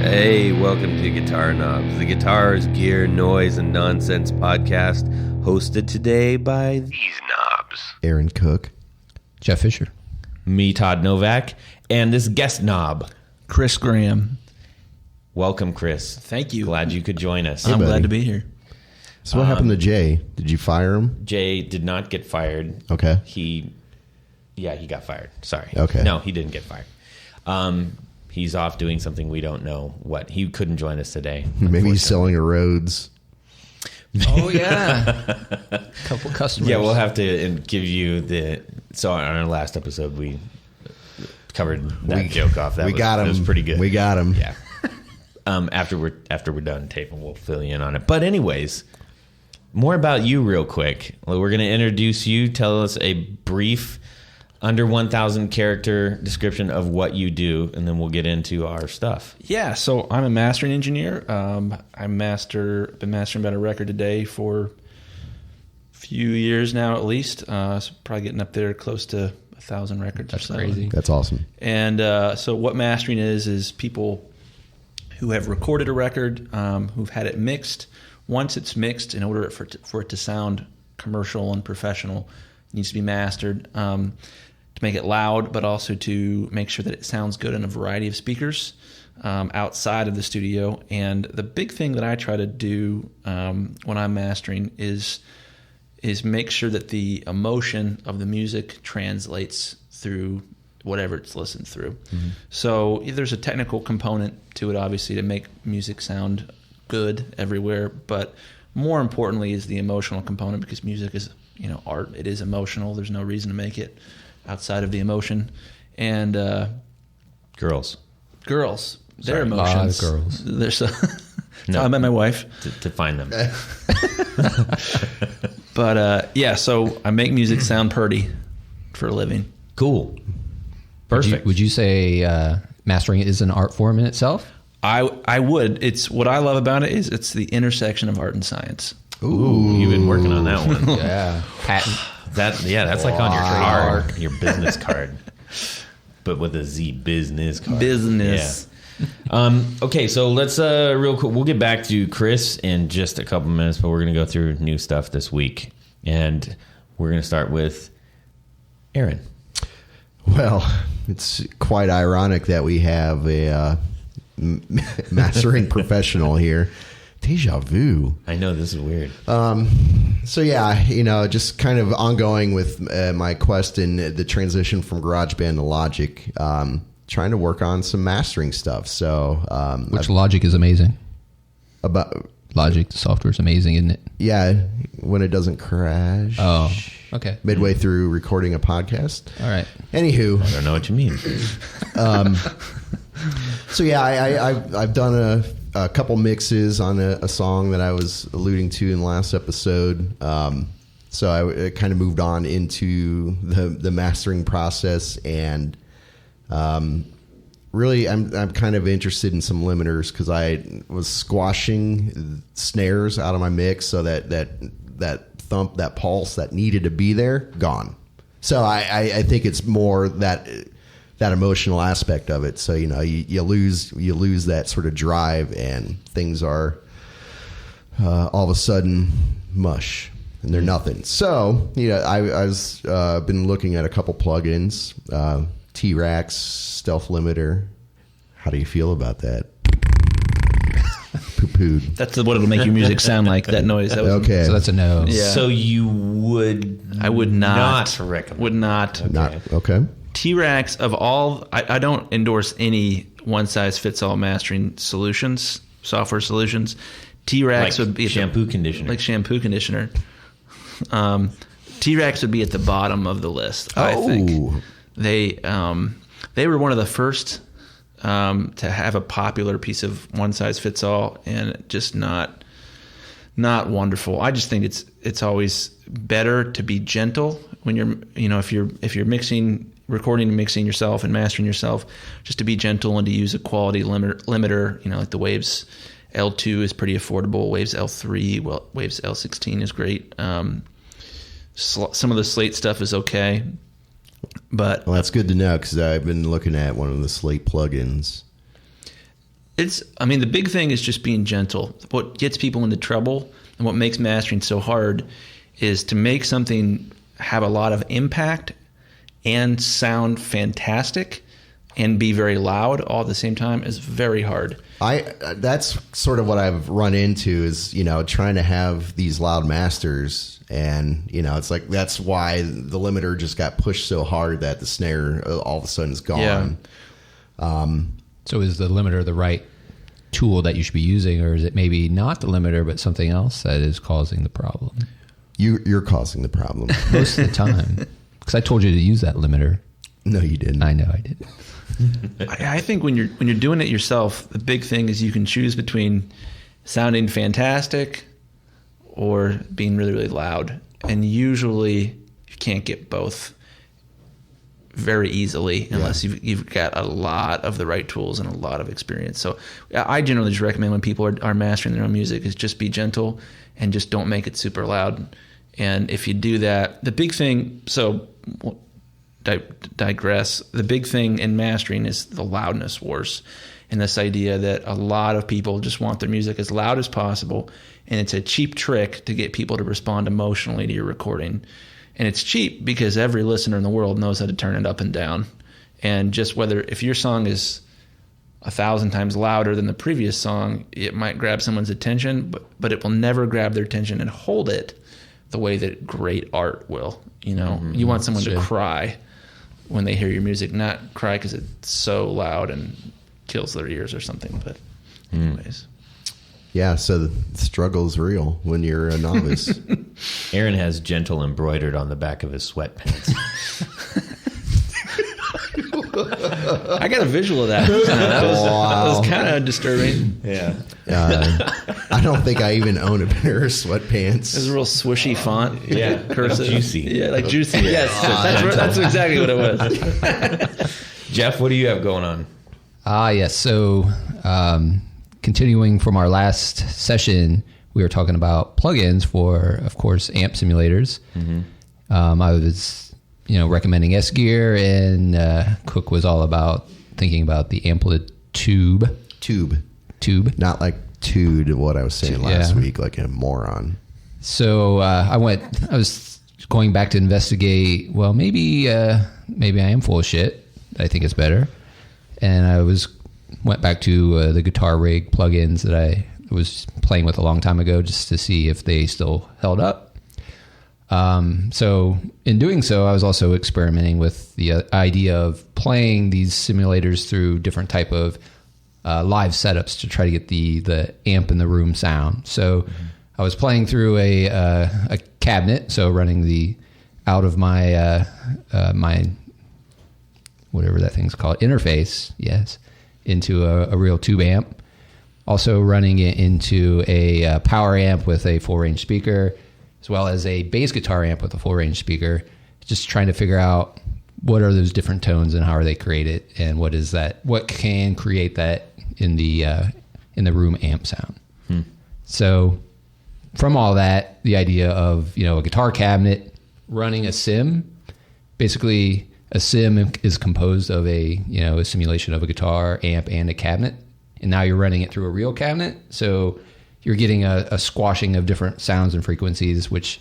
Hey, welcome to Guitar Knobs, the guitars, gear, noise, and nonsense podcast, hosted today by these knobs. Aaron Cook. Jeff Fischer. Me, Todd Novak, and this guest knob, Chris Graham. Welcome, Chris. Thank you. Glad you could join us. I'm buddy. glad to be here. So what happened to Jay? Did you fire him? Jay did not get fired. Okay. He got fired. Sorry. Okay. No, he didn't get fired. He's off doing something we don't know what. He couldn't join us today. Maybe he's selling a Rhodes. Oh, yeah. A couple customers. Yeah, we'll have to give you the... So on our last episode, we covered that joke off. That got him. That was pretty good. We got him. Yeah. After we're done taping, we'll fill you in on it. But anyways, more about you real quick. We're going to introduce you. Tell us a brief, under 1,000 character description of what you do, and then we'll get into our stuff. Yeah, so I'm a mastering engineer. Been mastering about a record a day for a few years now at least. So probably getting up there close to 1,000 records. That's or so. crazy. That's awesome. And so what mastering is people who have recorded a record, who've had it mixed. Once it's mixed, in order for it to sound commercial and professional, it needs to be mastered to make it loud, but also to make sure that it sounds good in a variety of speakers outside of the studio. And the big thing that I try to do when I'm mastering is make sure that the emotion of the music translates through whatever it's listened through. Mm-hmm. So there's a technical component to it, obviously, to make music sound good everywhere. But more importantly is the emotional component, because music is, art. It is emotional. There's no reason to make it outside of the emotion. And Girls. Their emotions. A lot of girls. There's so No. I met my wife. To find them. But so I make music sound pretty for a living. Cool. Perfect. Would you say mastering is an art form in itself? I would. It's what I love about it is it's the intersection of art and science. Ooh, you've been working on that one. Yeah. Patent. That's like on your card, your business card, but with a Z, business card. Business. Yeah. Okay, so let's real quick. We'll get back to Chris in just a couple minutes, but we're going to go through new stuff this week, and we're going to start with Aaron. Well, it's quite ironic that we have a mastering professional here. Deja vu. I know, this is weird. So yeah, just kind of ongoing with my quest in the transition from GarageBand to Logic, trying to work on some mastering stuff. So Which Logic is amazing. about Logic, the software is amazing, isn't it? yeah, when it doesn't crash. Oh, okay. Midway through recording a podcast. All right. Anywho, I don't know what you mean. so yeah, I've done a couple mixes on a song that I was alluding to in the last episode. So I kind of moved on into the mastering process, and really I'm kind of interested in some limiters, because I was squashing snares out of my mix, so that thump, that pulse that needed to be there, gone. So I think it's more that emotional aspect of it. So you lose that sort of drive, and things are all of a sudden mush, and they're nothing. So I was been looking at a couple plugins, T-Rax, Stealth Limiter. How do you feel about that? Poo-pooed. That's what it'll make your music sound like, that noise. That was, Okay. So that's a no. Yeah. So you would... I would not recommend. Would not. Okay. Not okay. T-Rax, of all, I don't endorse any one-size-fits-all mastering solutions, software solutions. T-Rax Like would be shampoo conditioner. Like shampoo conditioner. T-Rax would be at the bottom of the list, I think. They were one of the first to have a popular piece of one-size-fits-all, and just not wonderful. I just think it's always better to be gentle when you're, if you're recording and mixing yourself and mastering yourself, just to be gentle and to use a quality limiter, like the Waves L2 is pretty affordable. Waves L3, Waves L16 is great. Some of the Slate stuff is okay, but Well, that's good to know, because I've been looking at one of the Slate plugins. The big thing is just being gentle. What gets people into trouble and what makes mastering so hard is to make something have a lot of impact and sound fantastic and be very loud all at the same time is very hard. That's sort of what I've run into is, trying to have these loud masters, and, it's like, that's why the limiter just got pushed so hard that the snare all of a sudden is gone. Yeah. So is the limiter the right tool that you should be using, or is it maybe not the limiter but something else that is causing the problem? You're causing the problem. Most of the time. Because I told you to use that limiter. No, you didn't. I know I did. I think when you're doing it yourself, the big thing is you can choose between sounding fantastic or being really, really loud. And usually you can't get both very easily unless you've got a lot of the right tools and a lot of experience. So I generally just recommend when people are mastering their own music is just be gentle and just don't make it super loud. And if you do that, the big thing, digress, the big thing in mastering is the loudness wars. And this idea that a lot of people just want their music as loud as possible. And it's a cheap trick to get people to respond emotionally to your recording. And it's cheap because every listener in the world knows how to turn it up and down. And just if your song is 1,000 times louder than the previous song, it might grab someone's attention, but it will never grab their attention and hold it the way that great art will. You want someone to cry when they hear your music, not cry because it's so loud and kills their ears or something. But anyways. Yeah, so the struggle's real when you're a novice. Aaron has gentle embroidered on the back of his sweatpants. I got a visual of that. That was kind of disturbing. Yeah. I don't think I even own a pair of sweatpants. It was a real swishy font. Yeah. Cursive. Juicy. Yeah, like juicy. Yes. That's exactly what it was. Jeff, what do you have going on? Yes. So continuing from our last session, we were talking about plugins for, of course, amp simulators. Mm-hmm. I was recommending S-Gear, and Cook was all about thinking about the Amplitude tube. Not like tude, what I was saying last week, like a moron. So I was going back to investigate, well, maybe I am full of shit. I think it's better. And I went back to the guitar rig plugins that I was playing with a long time ago just to see if they still held up. So in doing so, I was also experimenting with the idea of playing these simulators through different type of live setups to try to get the amp in the room sound. So I was playing through a cabinet, so running out of my my whatever that thing's called, interface, into a real tube amp. Also running it into a power amp with a full range speaker, as well as a bass guitar amp with a full range speaker, just trying to figure out what are those different tones and how are they created, and what can create that in the room amp sound. So from all that, the idea of a guitar cabinet running a sim, basically a sim is composed of a simulation of a guitar amp and a cabinet, and now you're running it through a real cabinet, so you're getting a squashing of different sounds and frequencies, which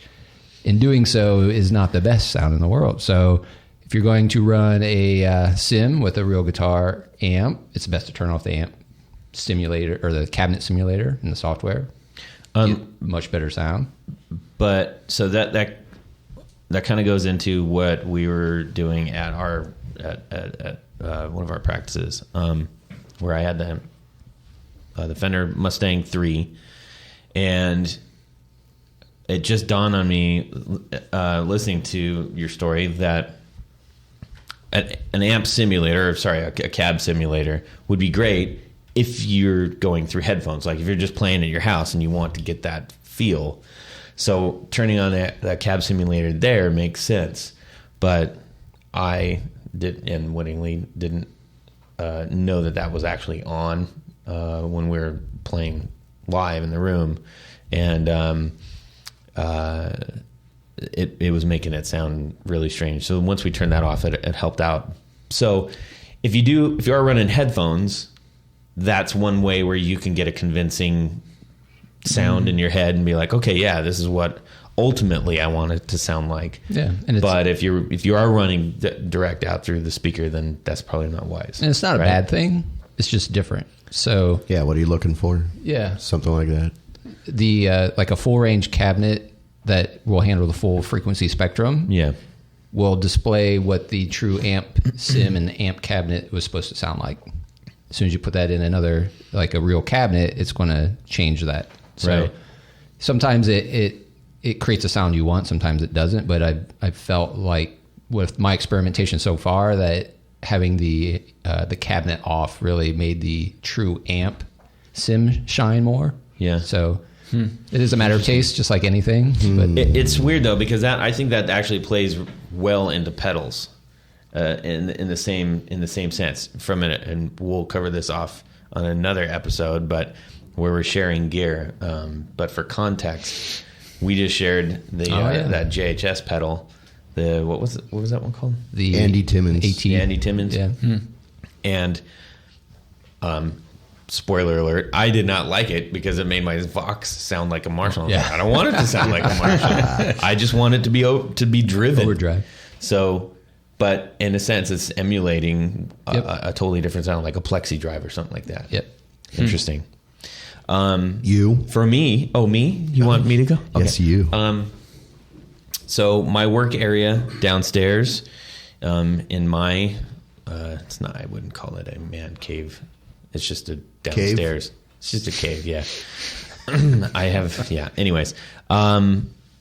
in doing so is not the best sound in the world. So if you're going to run a sim with a real guitar amp, it's best to turn off the amp simulator or the cabinet simulator in the software. Get much better sound. But so that kind of goes into what we were doing at one of our practices, where I had the Fender Mustang 3. And it just dawned on me, listening to your story, that an amp simulator, a cab simulator would be great if you're going through headphones. Like if you're just playing at your house and you want to get that feel. So turning on that cab simulator there makes sense. But I unwittingly didn't know that was actually on when we were playing live in the room, and it was making it sound really strange. So once we turned that off, it helped out. So if you are running headphones, that's one way where you can get a convincing sound in your head and be like, okay, yeah, this is what ultimately I want it to sound like. Yeah, and but if you are running direct out through the speaker, then that's probably not wise. And it's not a bad thing. It's just different. So Yeah, what are you looking for? yeah, Something like that. the like a full range cabinet that will handle the full frequency spectrum. Yeah. Will display what the true amp sim and amp cabinet was supposed to sound like. As soon as you put that in another, like a real cabinet, it's going to change that. So Right. sometimes it creates a sound you want, sometimes it doesn't. But I felt like with my experimentation so far that having the cabinet off really made the true amp sim shine more. Yeah. So it is a matter of taste, just like anything. But It's weird though, because I think that actually plays well into pedals, in the same sense. And we'll cover this off on another episode, but where we're sharing gear. But for context, we just shared that JHS pedal. What was that one called? the Andy Timmons. AT. Andy Timmons. Yeah. And spoiler alert, I did not like it because it made my Vox sound like a Marshall. I was like, I don't want it to sound like a Marshall. I just want it to be driven. Overdrive. So, but in a sense, it's emulating Yep. a totally different sound, like a plexi drive or something like that. Yep. Interesting. You? For me, me? You want me to go? Yes, you. So my work area downstairs, in my, it's not, I wouldn't call it a man cave. It's just a downstairs. It's just a cave. Yeah. Anyways.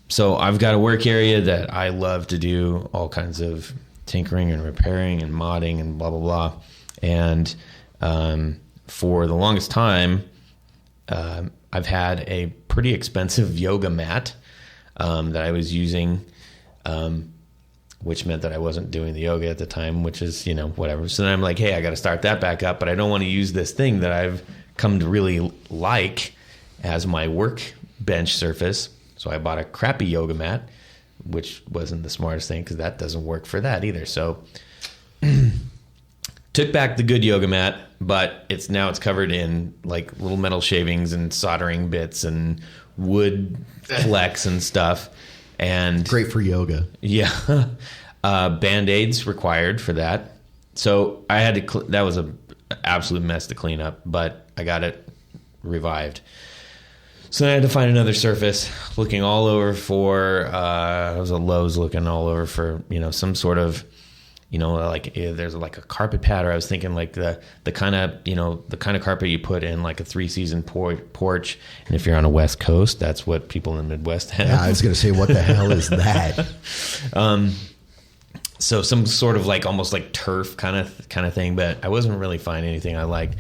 So I've got a work area that I love to do all kinds of tinkering and repairing and modding and blah, blah, blah. And, for the longest time, I've had a pretty expensive yoga mat, that I was using, which meant that I wasn't doing the yoga at the time, which is, whatever. So then I'm like, hey, I got to start that back up, but I don't want to use this thing that I've come to really like as my workbench surface. So I bought a crappy yoga mat, which wasn't the smartest thing because that doesn't work for that either. So took back the good yoga mat, but it's covered in like little metal shavings and soldering bits and wood flex and stuff. And Great for yoga. yeah, Band-Aids required for that. So I had to, that was an absolute mess to clean up, but I got it revived. So then I had to find another surface, looking all over for, I was at Lowe's looking all over for, some sort of, like there's like a carpet pad, or I was thinking like the kind of carpet you put in like a 3-season porch. And if you're on a West Coast, that's what people in the Midwest have. Yeah, I was going to say, what the hell is that? So some sort of like almost like turf kind of thing, but I wasn't really finding anything I liked.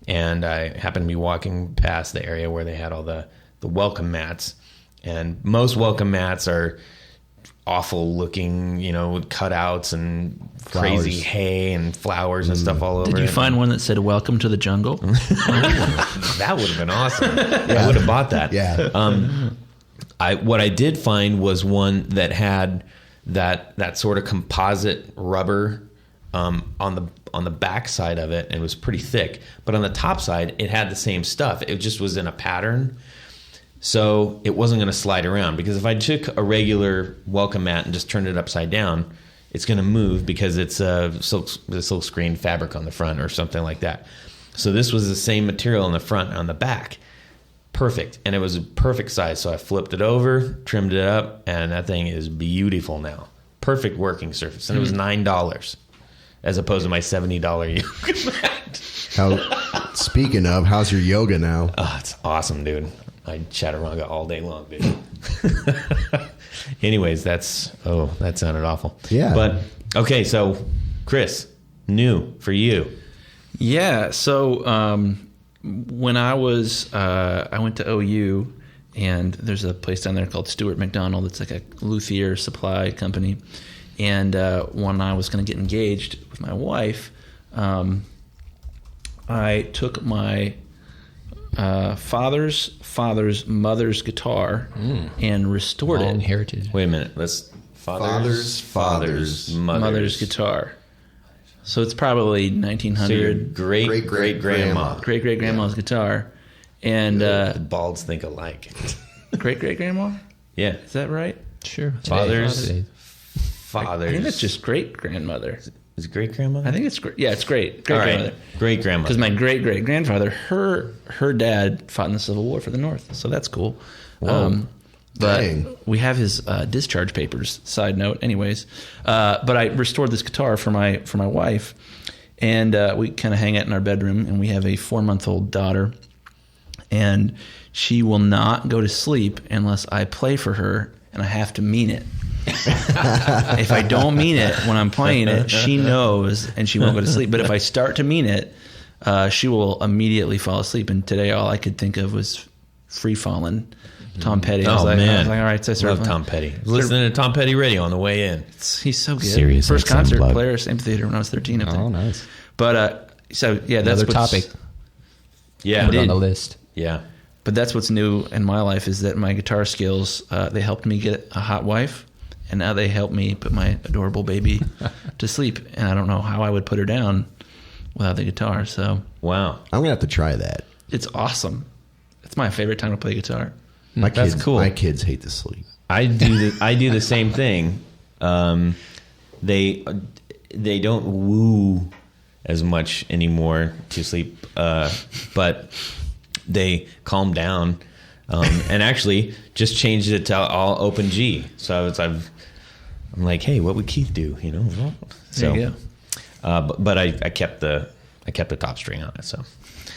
And I happened to be walking past the area where they had all the welcome mats, and most welcome mats are awful looking, with cutouts and crazy Flowers. hay and flowers and stuff all over. Did you it. find one that said "Welcome to the Jungle"? That would have been awesome. I would have bought that. Yeah. What I did find was one that had that sort of composite rubber on the back side of it, and it was pretty thick. But on the top side, it had the same stuff. It just was in a pattern, so it wasn't going to slide around. Because if I took a regular welcome mat and just turned it upside down, it's going to move because it's a silk screen fabric on the front or something like that. So this was the same material on the front and on the back. Perfect. And it was a perfect size. So I flipped it over, trimmed it up, and that thing is beautiful now. Perfect working surface. And it was $9 as opposed to my $70 yoga mat. Speaking of, how's your yoga now? Oh, it's awesome, dude. I chaturanga all day long, dude. Anyways, that sounded awful. Yeah. But, okay, so, Chris, new for you. Yeah. So when I went to OU, and there's a place down there called Stuart McDonald. It's like a luthier supply company. And when I was going to get engaged with my wife, I took my father's mother's guitar and restored Long it. heritage. Wait a minute. Let's father's Father's Mother's guitar. So it's probably So your 1900. great-great-grandma. Great-great-grandma's guitar. And The balds think alike. great-great-grandma? Yeah. Is that right? Sure. Fathers. Today. Fathers. I think it's just great-grandmother. Is it great-grandmother? I think it's great. Yeah, it's great. All Great-grandmother. right. Great-grandmother. Because my great-great-grandfather, her dad fought in the Civil War for the North. So that's cool. But Dang. we have his discharge papers. Side note, anyways. But I restored this guitar for my wife, and we kind of hang it in our bedroom. And we have a 4-month-old daughter, and she will not go to sleep unless I play for her, and I have to mean it. If I don't mean it when I'm playing it, she knows, and she won't go to sleep. But if I start to mean it, she will immediately fall asleep. And today, all I could think of was Free Fallin'. Tom Petty. I was like, all right, so I started Love Tom Petty. Listening to Tom Petty radio on the way in. He's so good. Sirius First XM concert, plug. Players Amphitheater when I was 13 up there. Oh, nice. But so yeah, that's Another what's, topic Yeah. put on the list. Yeah. But that's what's new in my life is that my guitar skills they helped me get a hot wife, and now they help me put my adorable baby to sleep. And I don't know how I would put her down without the guitar. So Wow. I'm gonna have to try that. it's awesome. It's my favorite time to play guitar. My That's kids, cool. My kids hate to sleep. I do the same thing. They don't woo as much anymore to sleep, but they calm down, and actually just changed it to all open G. So I'm like, hey, what would Keith do? You know, so There you but I kept the top string on it. So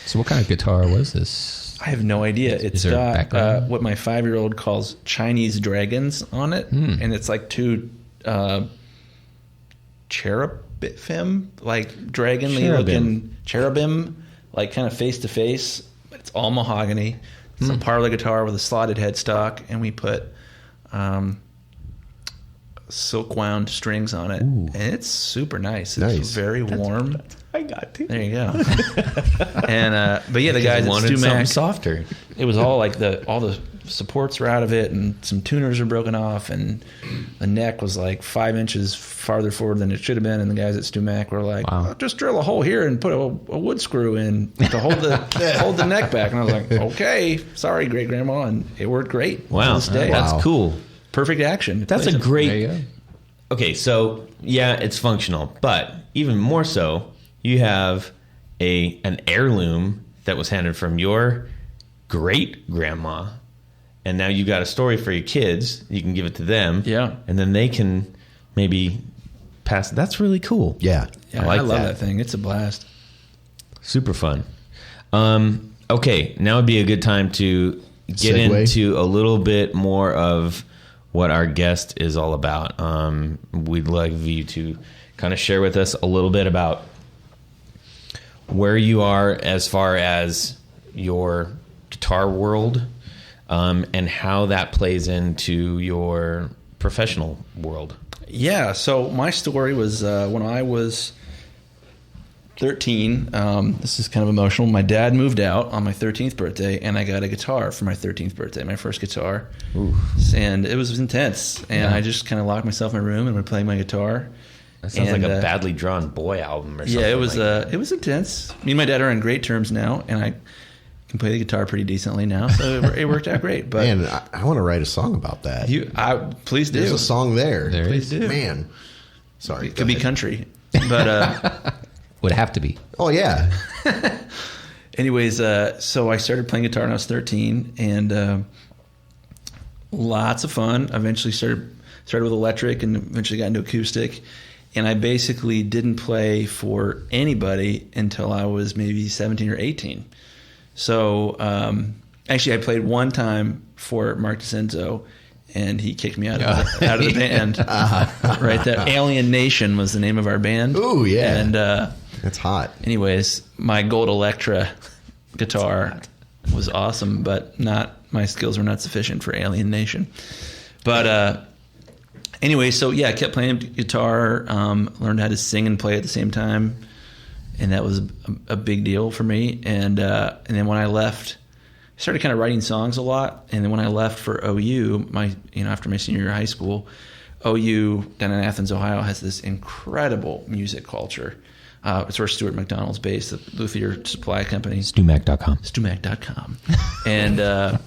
So what kind of guitar was this? I have no idea. It's there a got background? what my 5-year-old calls Chinese dragons on it, and it's like two cherubim, like dragon-y looking cherubim, like kind of face to face. But it's all mahogany. It's a parlor guitar with a slotted headstock, and we put silk wound strings on it, and it's super nice. It's Nice. very warm. I got to. There you go. And but yeah, the guys at wanted something StuMac, softer. it was all like all the supports were out of it, and some tuners were broken off, and the neck was like 5 inches farther forward than it should have been. And the guys at StuMac were like, Wow. "Oh, just drill a hole here and put a wood screw in to hold the neck back." And I was like, "Okay, sorry, great grandma," and it worked great. Wow, to this day. that's Wow. cool. Perfect action. That's a There great. you go. Okay, so yeah, it's functional, but even more so, you have an heirloom that was handed from your great grandma, and now you got a story for your kids. You can give it to them, Yeah. and then they can maybe pass. That's really cool. Yeah. Yeah, I like I love that. that thing. It's a blast. Super fun. Okay, now would be a good time to get Segue. into a little bit more of what our guest is all about. We'd like you to kind of share with us a little bit about where you are as far as your guitar world, and how that plays into your professional world. Yeah, so my story was when I was 13. This is kind of emotional. My dad moved out on my 13th birthday, and I got a guitar for my 13th birthday, my first guitar. And it was intense. And I just kind of locked myself in my room and would play my guitar. That sounds And, like a badly drawn boy album or something. Yeah, it was like it was intense. Me and my dad are on great terms now, and I can play the guitar pretty decently now, so it worked out great. But Man, I want to write a song about that. please do. There's a song there. There Please do. Man. Sorry. It could be country, but Would have to be. Oh, yeah. anyways, so I started playing guitar when I was 13, and lots of fun. I eventually started with electric, and eventually got into acoustic. And I basically didn't play for anybody until I was maybe 17 or 18. So actually, I played one time for Mark DeCenzo, and he kicked me out of the band. Right there, Alien Nation was the name of our band. Ooh, yeah. And That's hot. anyways, my gold Electra guitar was awesome, but my skills were not sufficient for Alien Nation. But anyway, so yeah, I kept playing guitar, learned how to sing and play at the same time, and that was a big deal for me. And then when I left, I started kind of writing songs a lot. And then when I left for OU, after my senior year of high school, OU down in Athens, Ohio, has this incredible music culture. It's where Stuart McDonald's based, the luthier supply company. Stumac.com. Stumac.com. And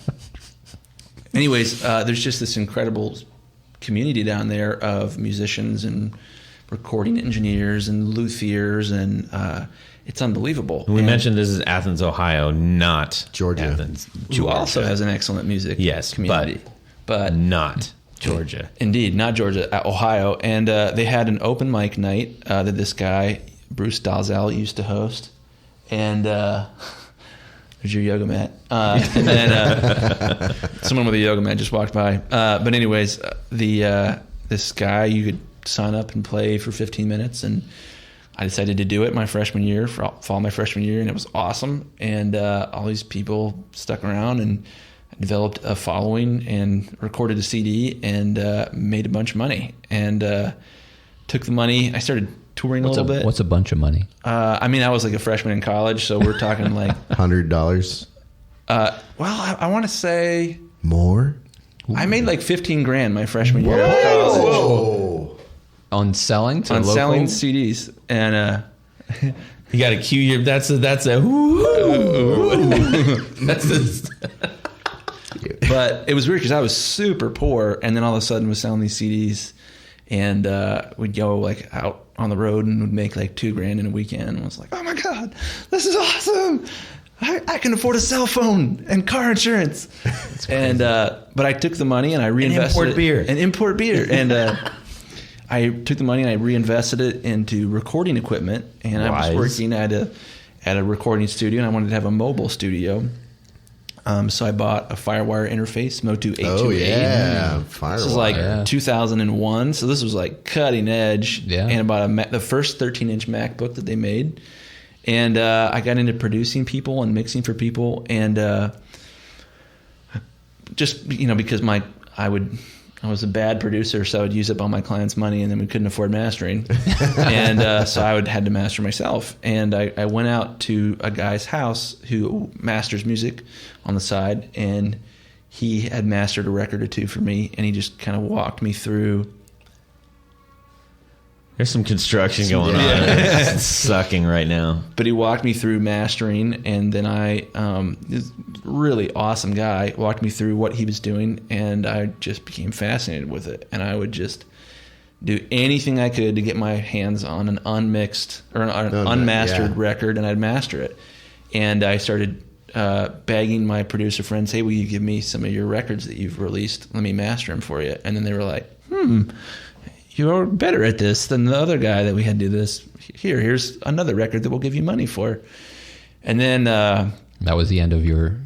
anyways, there's just this incredible community down there of musicians and recording engineers and luthiers, and it's unbelievable. We mentioned this is Athens, Ohio, not Georgia. Athens, who also has an excellent music community. But not Georgia. Indeed, not Georgia, Ohio. And they had an open mic night that this guy, Bruce Dalzell, used to host. And there's your yoga mat. And then someone with a yoga mat just walked by. But anyways, this guy, you could sign up and play for 15 minutes. And I decided to do it my freshman year, fall my freshman year, and it was awesome. And all these people stuck around, and I developed a following and recorded a CD and made a bunch of money. And took the money. I started touring a little bit. What's a bunch of money? I mean, I was like a freshman in college, so we're talking like $100 well, I want to say more. I made like $15,000 my freshman year. Whoa! On selling to local? Selling CDs, and You got to cue your. That's a. That's a. But it was weird because I was super poor, and then all of a sudden was selling these CDs, and we'd go like out on the road and would make like $2,000 in a weekend. And I was like, oh my god, this is awesome! I can afford a cell phone and car insurance. And but I took the money and I reinvested import beer. And I took the money and I reinvested it into recording equipment. And I was working at a recording studio, and I wanted to have a mobile studio. So I bought a FireWire interface, Motu 828. Oh yeah, FireWire. This was like 2001, so this was like cutting edge. Yeah. And I bought the first 13-inch MacBook that they made. And I got into producing people and mixing for people, and just because I was a bad producer, so I would use up all my clients' money, and then we couldn't afford mastering, and so I had to master myself. And I went out to a guy's house who masters music on the side, and he had mastered a record or two for me, and he just kind of walked me through. There's some construction going on. It's sucking right now. But he walked me through mastering, and then this really awesome guy walked me through what he was doing, and I just became fascinated with it. And I would just do anything I could to get my hands on an unmixed or an unmastered record, and I'd master it. And I started begging my producer friends, hey, will you give me some of your records that you've released? Let me master them for you. And then they were like, you're better at this than the other guy that we had do this. Here's another record that we'll give you money for. And then that was the end of your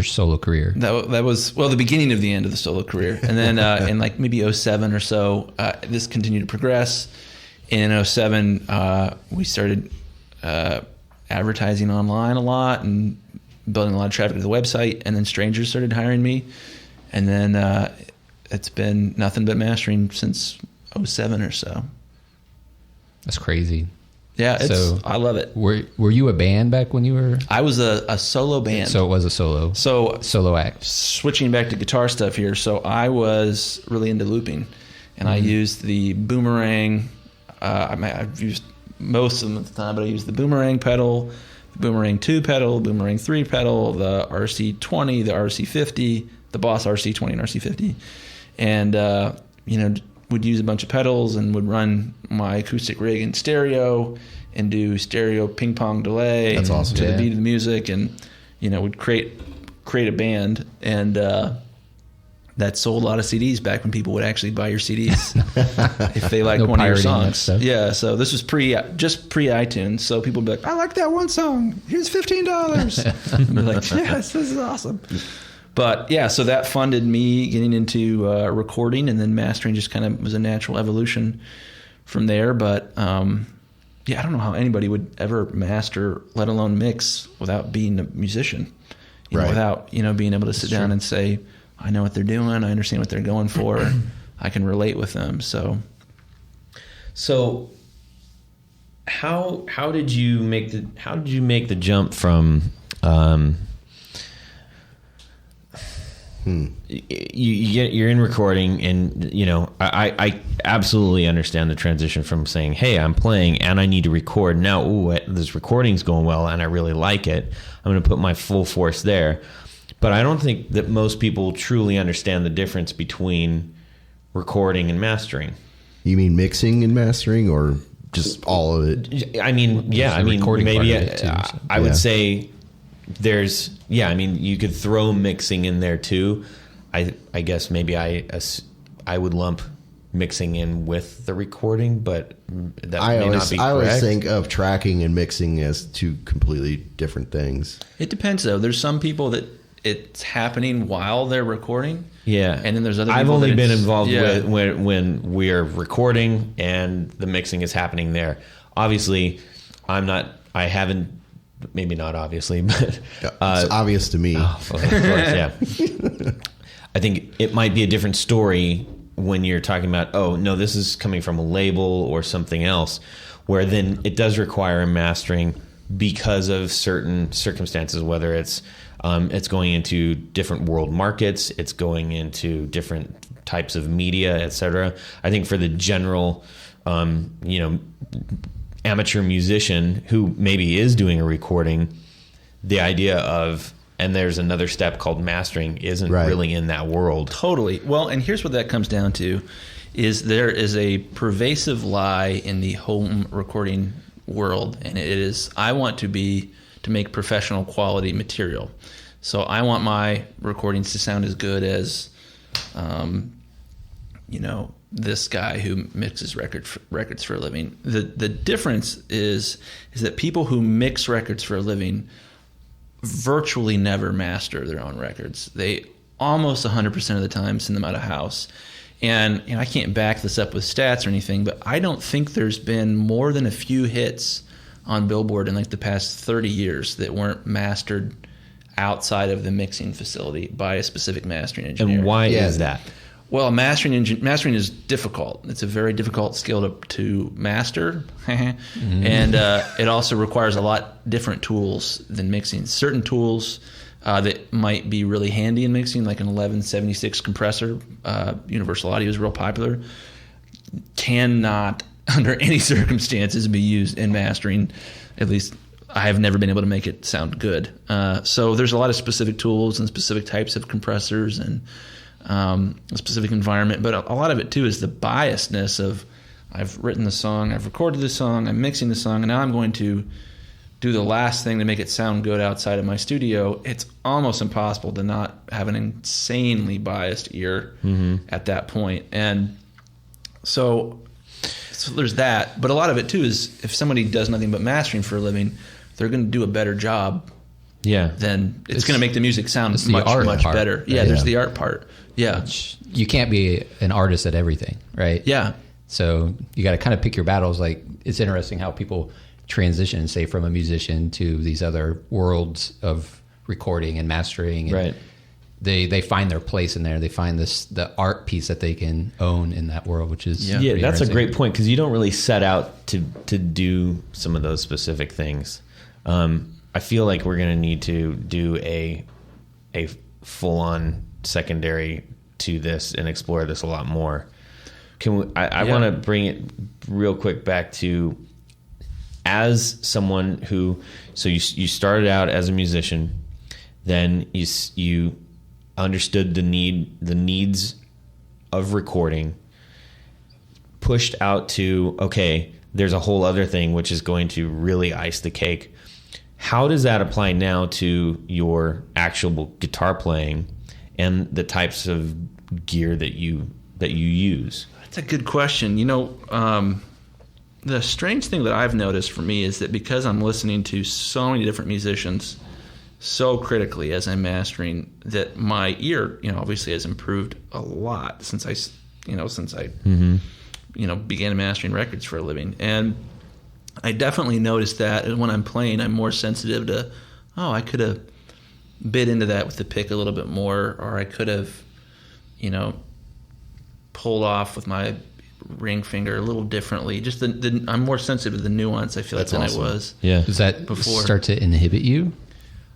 solo career. That was the beginning of the end of the solo career. And then in like maybe 2007 or so, this continued to progress. In 2007, we started advertising online a lot and building a lot of traffic to the website. And then strangers started hiring me. And then it's been nothing but mastering since 2007 or so. That's crazy. Yeah, So I love it. Were you a band back when you were? I was a solo band. So it was a solo act. Switching back to guitar stuff here. So I was really into looping, and I used the Boomerang. I've used most of them at the time, but I used the Boomerang pedal, the Boomerang 2 pedal, the Boomerang 3 pedal, the RC20, the RC50, the Boss RC20 and RC50, and would use a bunch of pedals and would run my acoustic rig in stereo and do stereo ping pong delay. That's awesome. To the beat of the music, and would create a band, and that sold a lot of CDs back when people would actually buy your CDs if they liked one of your songs. Yeah, so this was just pre iTunes, so people would be like, I like that one song. Here's $15. And they're like, yes, this is awesome. But yeah, so that funded me getting into recording, and then mastering just kind of was a natural evolution from there. But I don't know how anybody would ever master, let alone mix, without being a musician. Without being able to sit down and say, I know what they're doing, I understand what they're going for, I can relate with them. So how did you make the jump from you're in recording, and I absolutely understand the transition from saying, hey, I'm playing and I need to record now. This recording's going well and I really like it. I'm going to put my full force there. But I don't think that most people truly understand the difference between recording and mastering. You mean mixing and mastering, or just all of it? I mean, yeah. I mean, maybe I would say there's, you could throw mixing in there too. I guess maybe I would lump mixing in with the recording, but that may not be correct. I always think of tracking and mixing as two completely different things. It depends, though. There's some people that it's happening while they're recording. Yeah. And then there's other people I've only that been involved with when we're recording and the mixing is happening there. Obviously, maybe not obviously, but it's obvious to me. Of course, yeah. I think it might be a different story when you're talking about, oh, no, this is coming from a label or something else, where then it does require a mastering because of certain circumstances, whether it's going into different world markets, it's going into different types of media, etc. I think for the general, amateur musician who maybe is doing a recording, the idea of, and there's another step called mastering, isn't really in that world. Totally. Well, and here's what that comes down to, is there is a pervasive lie in the home recording world, and it is, I want to make professional quality material. So I want my recordings to sound as good as, this guy who mixes records for a living. The difference is that people who mix records for a living virtually never master their own records. They almost 100% of the time send them out of house. And I can't back this up with stats or anything, but I don't think there's been more than a few hits on Billboard in like the past 30 years that weren't mastered outside of the mixing facility by a specific mastering engineer. And why is that? Well, mastering is difficult. It's a very difficult skill to master, and it also requires a lot different tools than mixing. Certain tools that might be really handy in mixing, like an 1176 compressor, Universal Audio is real popular, cannot under any circumstances be used in mastering. At least I have never been able to make it sound good. So there's a lot of specific tools and specific types of compressors and a specific environment, but a lot of it too is the biasness of, I've written the song, I've recorded the song, I'm mixing the song, and now I'm going to do the last thing to make it sound good outside of my studio. It's almost impossible to not have an insanely biased ear at that point. And so there's that, but a lot of it too is if somebody does nothing but mastering for a living, they're going to do a better job. Yeah. Then it's going to make the music sound much better. Yeah, there's the art part. Yeah. You can't be an artist at everything, right? Yeah. So you got to kind of pick your battles. Like, it's interesting how people transition, say, from a musician to these other worlds of recording and mastering. And right. They find their place in there. They find the art piece that they can own in that world, which is that's a great point, because you don't really set out to do some of those specific things. I feel like we're going to need to do a full-on secondary to this and explore this a lot more. I want to bring it real quick back to, as someone who, so you started out as a musician, then you understood the needs of recording, pushed out to, okay, there's a whole other thing which is going to really ice the cake. How does that apply now to your actual guitar playing and the types of gear that you use? That's a good question. The strange thing that I've noticed for me is that because I'm listening to so many different musicians so critically as I'm mastering, that my ear, obviously has improved a lot since I began mastering records for a living. And I definitely noticed that when I'm playing, I'm more sensitive to, I could have bit into that with the pick a little bit more, or I could have, pulled off with my ring finger a little differently. Just I'm more sensitive to the nuance, I feel like, than I was. Yeah. Does that before. start to inhibit you?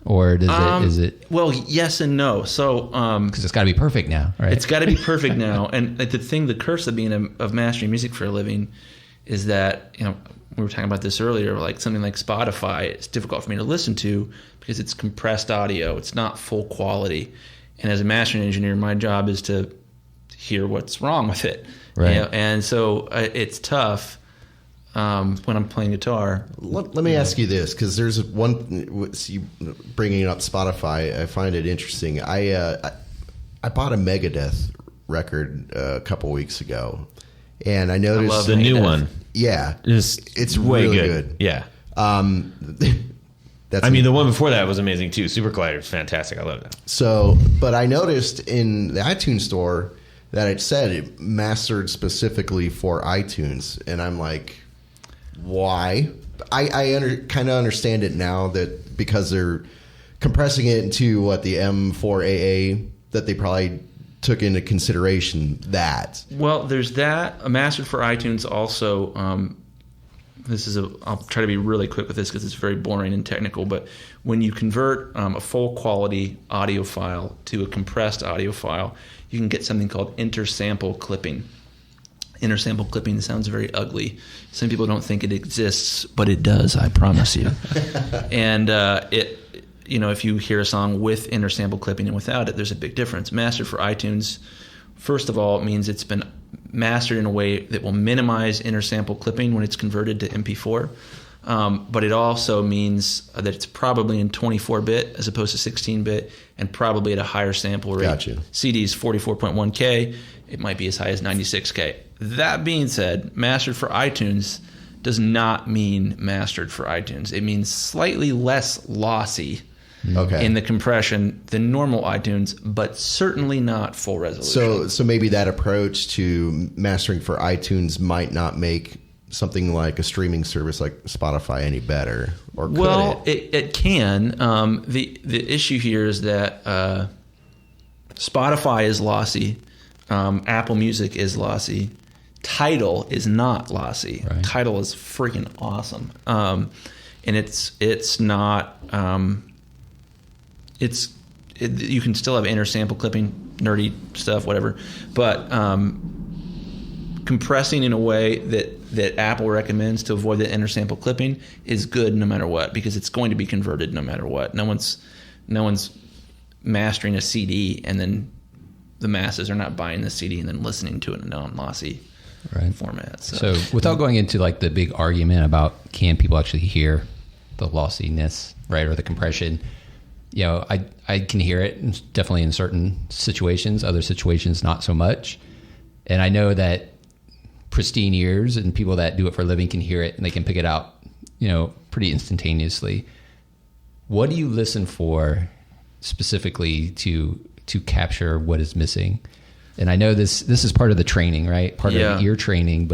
or is it? Well, yes and no. So Because it's got to be perfect now, right? it's got to be perfect now. And the curse of being of mastering music for a living is that, we were talking about this earlier, like something like Spotify, it's difficult for me to listen to because it's compressed audio. It's not full quality. And as a mastering engineer, my job is to hear what's wrong with it. Right. And so it's tough when I'm playing guitar. Let me ask you this, because there's one, you bringing up Spotify, I find it interesting. I bought a Megadeth record a couple weeks ago, and I noticed love The new Megadeth. one. Yeah, It's way way good. Yeah. That's I mean, the one before that was amazing too. Super Collider is fantastic. I love that. So, but I noticed in the iTunes store that it said it mastered specifically for iTunes, and I'm like, why? I kind of understand it now, that because they're compressing it into the M4AA, that they probably took into consideration that. Well, there's that. A mastered for iTunes also. I'll try to be really quick with this because it's very boring and technical. But when you convert a full quality audio file to a compressed audio file, you can get something called intersample clipping. Intersample clipping sounds very ugly. Some people don't think it exists, but it does. I promise you. And if you hear a song with intersample clipping and without it, there's a big difference. Mastered for iTunes, first of all, it means it's been mastered in a way that will minimize intersample clipping when it's converted to MP4. But it also means that it's probably in 24-bit as opposed to 16-bit, and probably at a higher sample rate. Gotcha. CD's 44.1K. It might be as high as 96K. That being said, mastered for iTunes does not mean mastered for iTunes. It means slightly less lossy in the compression than normal iTunes, but certainly not full resolution. So maybe that approach to mastering for iTunes might not make something like a streaming service like Spotify any better, or could it? It can. The issue here is that Spotify is lossy, Apple Music is lossy, Tidal is not lossy. Right. Tidal is freaking awesome, and it's not. You can still have intersample clipping, nerdy stuff, whatever, but compressing in a way that Apple recommends to avoid the intersample clipping is good no matter what, because it's going to be converted no matter what. No one's mastering a CD and then the masses are not buying the CD and then listening to it in a non-lossy format. So without going into like the big argument about can people actually hear the lossiness, right, or the compression, I can hear it definitely in certain situations, other situations not so much. And I know that pristine ears and people that do it for a living can hear it and they can pick it out, pretty instantaneously. What do you listen for specifically to capture what is missing? And I know this is part of the training, right? Part of the ear training,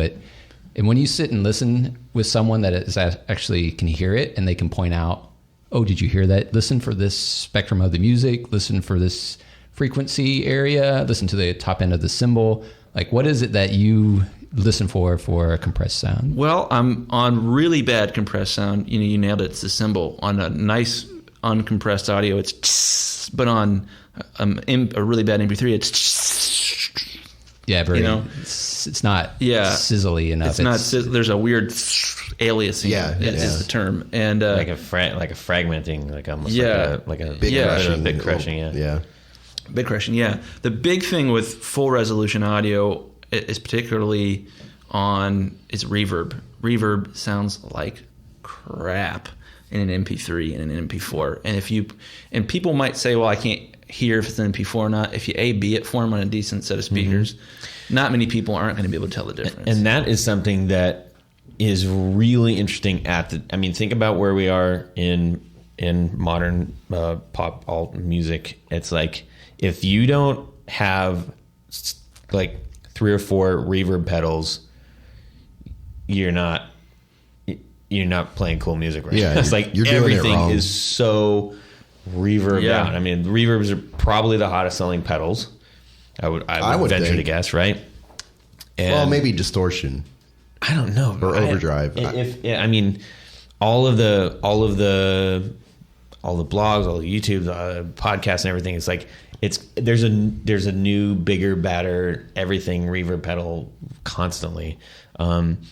and when you sit and listen with someone that is actually can hear it and they can point out, oh, did you hear that? Listen for this spectrum of the music, listen for this frequency area, listen to the top end of the cymbal. Like, what is it that you listen for a compressed sound? Well, I'm on really bad compressed sound. You nailed it. It's the cymbal. On a nice uncompressed audio, it's tss, but on a really bad MP3, it's tss. Yeah, very. It's not sizzly enough. It's not. There's a weird aliasing. Is the term, and like a fragmenting, like almost like a big crushing. Big crushing. Yeah. Big crushing. Yeah. The big thing with full resolution audio is particularly is reverb. Reverb sounds like crap in an MP3 and an MP4. And people might say, well, I can't hear if it's an MP4 or not. If you A/B it for them on a decent set of speakers, not many people aren't going to be able to tell the difference. And that is something that is really interesting think about where we are in modern pop alt music. It's like, if you don't have like 3 or 4 reverb pedals, you're not playing cool music right now. It's like you're doing everything it wrong. is so reverbed out. I mean, reverbs are probably the hottest selling pedals. I would venture think. to guess, right? And Well, maybe distortion. I don't know. Or overdrive. All of the all the blogs, all the YouTube, podcasts, and everything. It's like there's a new, bigger, badder everything reverb pedal constantly, and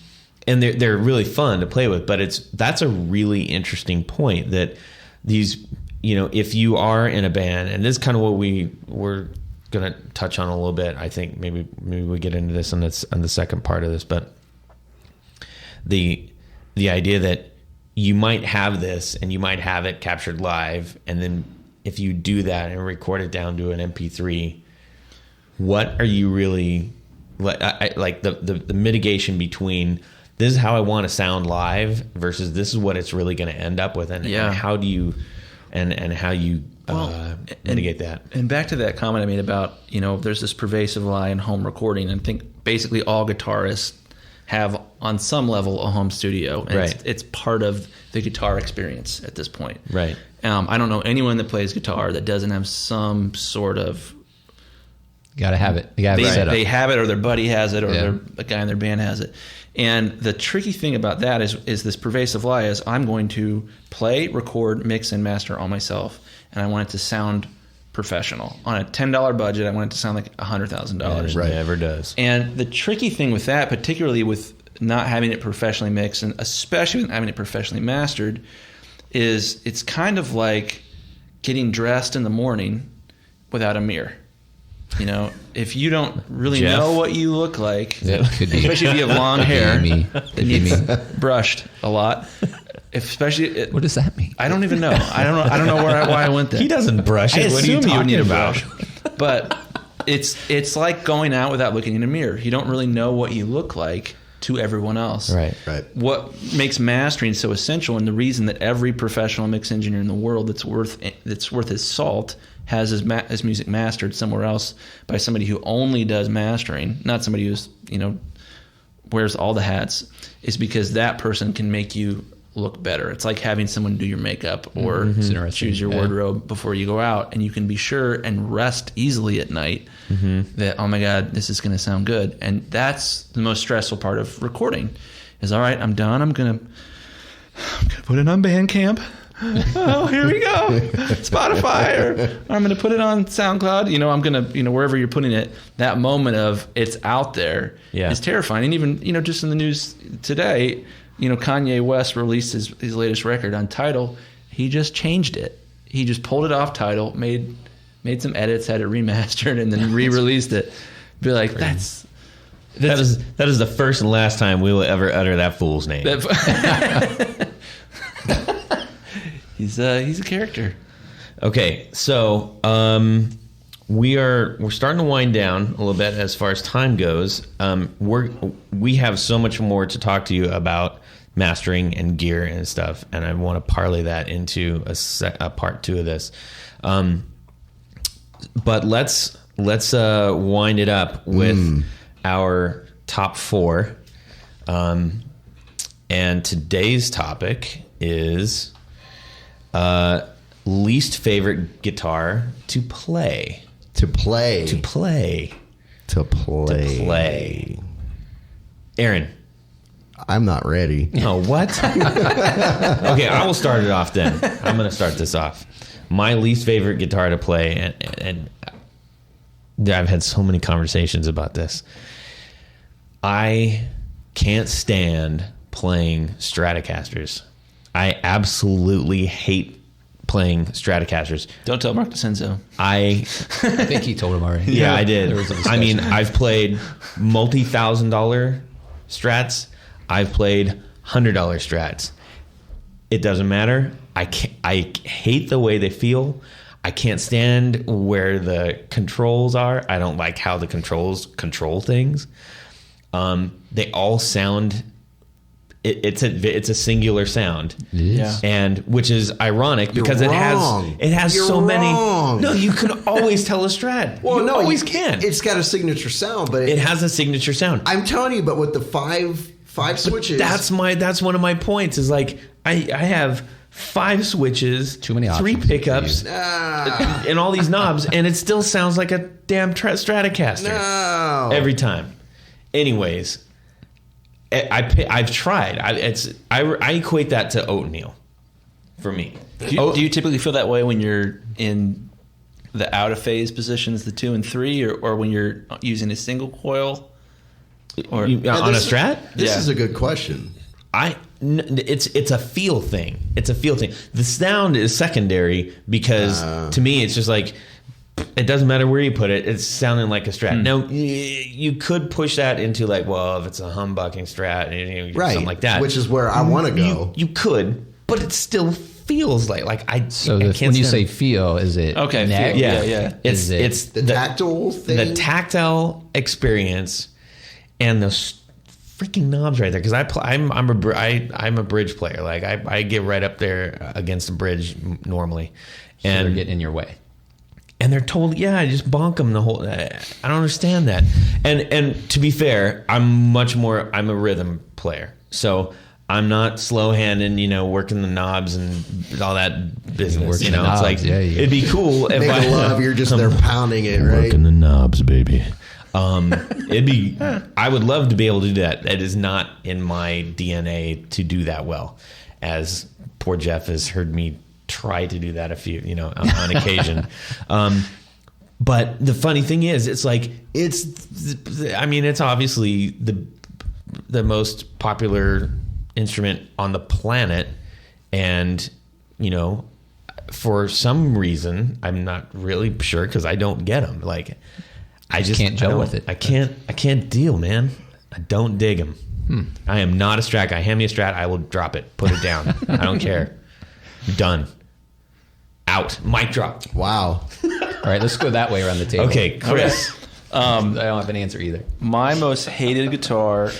they're really fun to play with. But that's a really interesting point that these, if you are in a band, and this is kind of what we're gonna touch on a little bit. I think maybe we get into this on the second part of this, but the idea that you might have this and you might have it captured live, and then if you do that and record it down to an MP3, what are you really like the mitigation between this is how I want to sound live versus this is what it's really going to end up with, and how do you and how you mitigate that? And back to that comment I made about there's this pervasive lie in home recording, and I think basically all guitarists have on some level a home studio, and right. it's part of the guitar experience at this point. Right. I don't know anyone that plays guitar that doesn't have some sort of. Got to have it. You got to have it set up. They have it, or their buddy has it, or a guy in their band has it. And the tricky thing about that is this pervasive lie is I'm going to play, record, mix, and master all myself, and I want it to sound professional. On a $10 budget, I want it to sound like $100,000. Right. It never does. And the tricky thing with that, particularly with not having it professionally mixed, and especially with having it professionally mastered, is it's kind of like getting dressed in the morning without a mirror. If you don't really know what you look like, especially if you have long hair that needs brushed a lot, especially what does that mean? I don't even know. I don't know why I went there. He doesn't brush it. What are you talking about? But it's like going out without looking in a mirror. You don't really know what you look like to everyone else. Right. What makes mastering so essential, and the reason that every professional mix engineer in the world that's worth his salt has his music mastered somewhere else by somebody who only does mastering, not somebody who's wears all the hats, is because that person can make you look better. It's like having someone do your makeup or choose your wardrobe before you go out, and you can be sure and rest easily at night that, oh my God, this is going to sound good. And that's the most stressful part of recording is, all right, I'm done. I'm going to put it on Bandcamp. Oh, here we go. Spotify, or I'm going to put it on SoundCloud. I'm going to, wherever you're putting it, that moment of it's out there is terrifying. And even, just in the news today, Kanye West released his latest record on Tidal. He just changed it. He just pulled it off Tidal, made some edits, had it remastered, and then re-released it. Be like, that is the first and last time we will ever utter that fool's name. He's a character. Okay, so we're starting to wind down a little bit as far as time goes. We have so much more to talk to you about mastering and gear and stuff, and I want to parlay that into a part 2 of this. But let's wind it up with our top 4. And today's topic is least favorite guitar to play. Aaron. I'm not ready. No, what? Okay, I will start it off then. I'm going to start this off. My least favorite guitar to play, and I've had so many conversations about this. I can't stand playing Stratocasters. I absolutely hate playing Stratocasters. Don't tell Mark DeCenzo. I think he told him already. Yeah, I did. I mean, I've played multi-$1,000 Strats. I've played $100 Strats. It doesn't matter. I hate the way they feel. I can't stand where the controls are. I don't like how the controls control things. They all sound. It's a singular sound, and which is ironic because it has so many. No, you can always tell a Strat. Well, you always can. It's got a signature sound, but it has a signature sound. I'm telling you, but with the five switches, that's one of my points. Is like I have 5 switches, too many 3 pickups, and all these knobs, and it still sounds like a damn Stratocaster. No, every time. Anyways. I've tried. I equate that to oatmeal. for me. Do you typically feel that way when you're in the out of phase positions, the 2 and 3, or when you're using a single coil? Or on a Strat? This is a good question. It's a feel thing. It's a feel thing. The sound is secondary because to me it's just like it doesn't matter where you put it. It's sounding like a Strat. Now you could push that into like, well, if it's a humbucking Strat, right, something like that, which is where I want to go. You could, but it still feels like I. So I can't when you stand say it. feel, is it Okay, neck? feel. Yeah. It's the tactile thing. the tactile experience, and the freaking knobs right there. Because I'm a bridge player. Like I get right up there against the bridge normally, So and they're getting in your way. And they're told, I just bonk them the whole. I don't understand that. And to be fair, I'm a rhythm player, so I'm not slow handing, working the knobs and all that business. Working It's the knobs, like it'd be cool if Make I love, you're just there pounding it, right? working the knobs, baby. It'd be. I would love to be able to do that. It is not in my DNA to do that well, as poor Jeff has heard me try to do that a few, on occasion. But the funny thing is, it's like it's obviously the most popular instrument on the planet, and for some reason, I'm not really sure because I don't get them. Like I just can't gel with it. I can't deal, man. I don't dig them. I am not a Strat guy. Hand me a Strat, I will drop it, put it down. I don't care. Done. Out. Mic drop. Wow. All right, let's go that way around the table. Okay, Chris. I don't have an answer either. My most hated guitar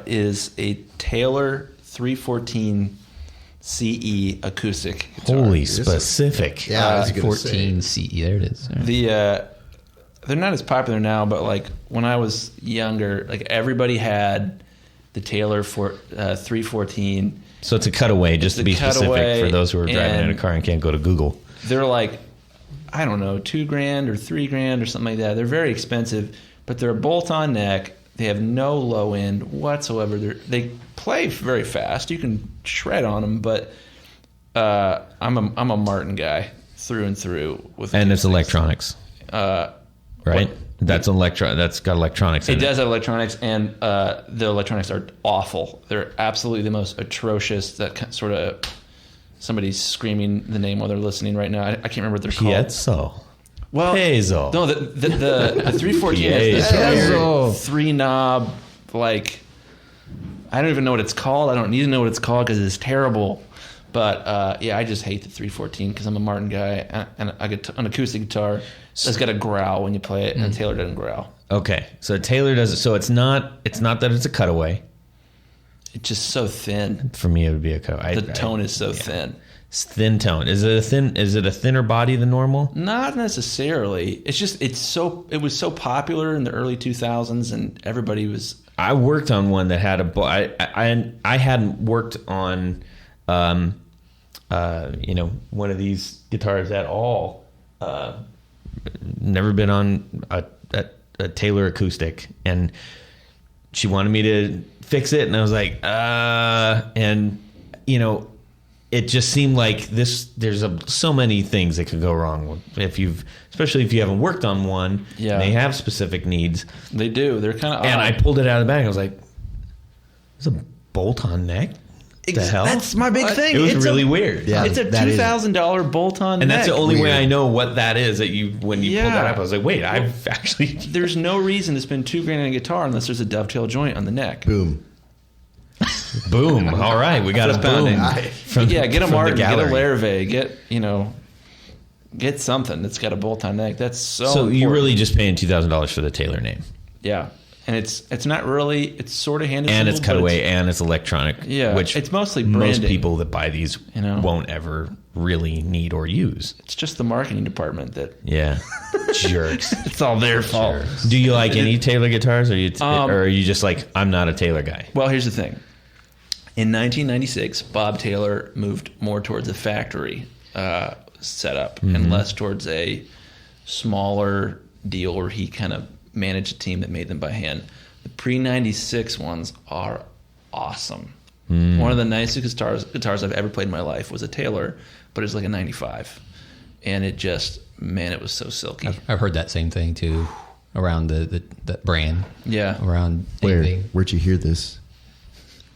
is a Taylor 314 CE acoustic guitar. Holy specific. Yeah, I was gonna 14 say. CE. There it is. All right. They're not as popular now, but like when I was younger, like everybody had the Taylor 314. So it's a cutaway, just to be specific for those who are driving in a car and can't go to Google. They're like, I don't know, $2,000 or $3,000 or something like that. They're very expensive, but they're a bolt-on neck. They have no low end whatsoever. They play very fast. You can shred on them, but I'm a Martin guy through and through. And it's electronics, right? What? That's got electronics in It it. does have electronics, and the electronics are awful. They're absolutely the most atrocious. That sort of somebody's screaming the name while they're listening right now. I can't remember what they're called. Piezo. Well, Piezo. no, the 314 is this Piezo. weird 3-knob, like, I don't even know what it's called. I don't need to know what it's called because it's terrible. But I just hate the 314 because I'm a Martin guy, and I get an acoustic guitar that's got a growl when you play it, and Taylor doesn't growl. Okay, so Taylor does it. So it's not that it's a cutaway. It's just so thin. For me, it would be a cutaway. The tone is so thin. It's thin tone. Is it a thinner body than normal? Not necessarily. It's just it was so popular in the early 2000s, and everybody was. I worked on one that had I hadn't worked on one of these guitars at all. Never been on a Taylor acoustic, and she wanted me to fix it, and I was like, it just seemed like this. There's so many things that could go wrong especially if you haven't worked on one. Yeah. And they have specific needs. They do. They're kind of. And I pulled it out of the bag. I was like, "It's a bolt-on neck." The hell? That's my big thing. It was really weird. Yeah, It's a that is- $2,000 bolt-on And that's neck. the only way Weird. I know what that is. That when you pulled that Yeah. up, I was like, "Wait, I've actually." There's no reason to spend $2,000 on a guitar unless there's a dovetail joint on the neck. Boom. Boom! All right, we got a boom. Get a from Martin, the get a gallery. Larrivee, get something that's got a bolt-on neck. That's so So important. you're really just paying $2,000 for the Taylor name, Yeah. And it's not really, it's sort of hand and it's assembled, but cutaway, and it's electronic. Yeah, which it's mostly most branding. people that buy these won't ever really need or use. It's just the marketing department that Yeah, jerks. it's all their fault. Do you like any Taylor guitars, or are you just like, I'm not a Taylor guy? Well, here's the thing. In 1996, Bob Taylor moved more towards a factory setup and less towards a smaller deal where he kind of managed a team that made them by hand. The pre-96 ones are awesome. One of the nicest guitars I've ever played in my life was a Taylor, but it's like a 95. And it just, man, it was so silky. I've heard that same thing too around the brand. Yeah. Around anything. Where'd you hear this?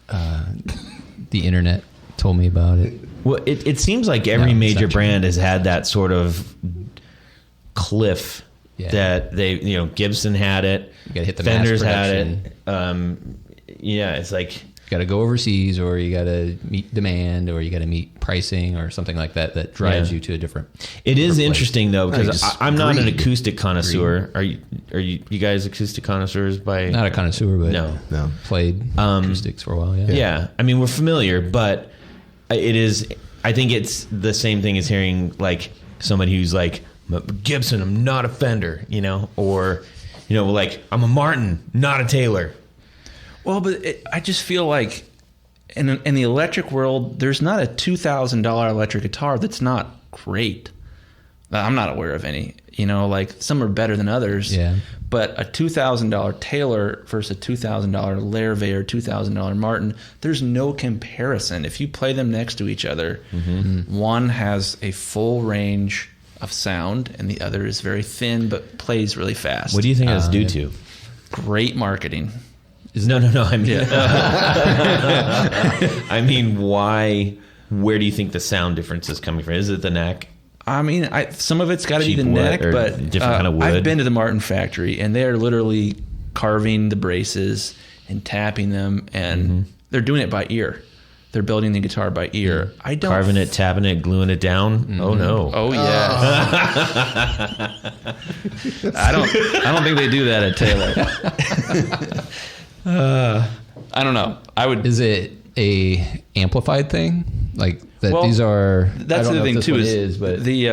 The internet told me about it. Well, it seems like every No, it's major not true. brand has had that sort of cliff that they, Gibson had it. You gotta hit the Fenders mass had production. it. It's like, You got to go overseas, or you got to meet demand, or you got to meet pricing, or something like that drives you to a different. it is place. interesting though, because I'm not an greed. acoustic connoisseur. Are you guys acoustic connoisseurs by? Not a connoisseur, but No. played acoustics for a while. Yeah, I mean, we're familiar, but it is. I think it's the same thing as hearing like somebody who's like Gibson. I'm not a Fender, or like I'm a Martin, not a Taylor. Well, but I just feel like in the electric world, there's not a $2,000 electric guitar that's not great. I'm not aware of any. Like some are better than others. Yeah. But a $2,000 Taylor versus a $2,000 Larrivee or $2,000 Martin, there's no comparison. If you play them next to each other, one has a full range of sound and the other is very thin but plays really fast. What do you think that's due to? Great marketing. No. I mean, I mean, why? Where do you think the sound difference is coming from? Is it the neck? I mean, some of it's got to be Cheap the wood neck, or but different kind of wood? I've been to the Martin factory, and they're literally carving the braces and tapping them, and they're doing it by ear. They're building the guitar by ear. I don't Carving it, tapping it, gluing it down. Oh no! Oh yeah. I don't think they do that at Taylor. I don't know. I would. Is it a amplified thing? Like that? Well, These are. That's I don't the know thing if this too. one Is but the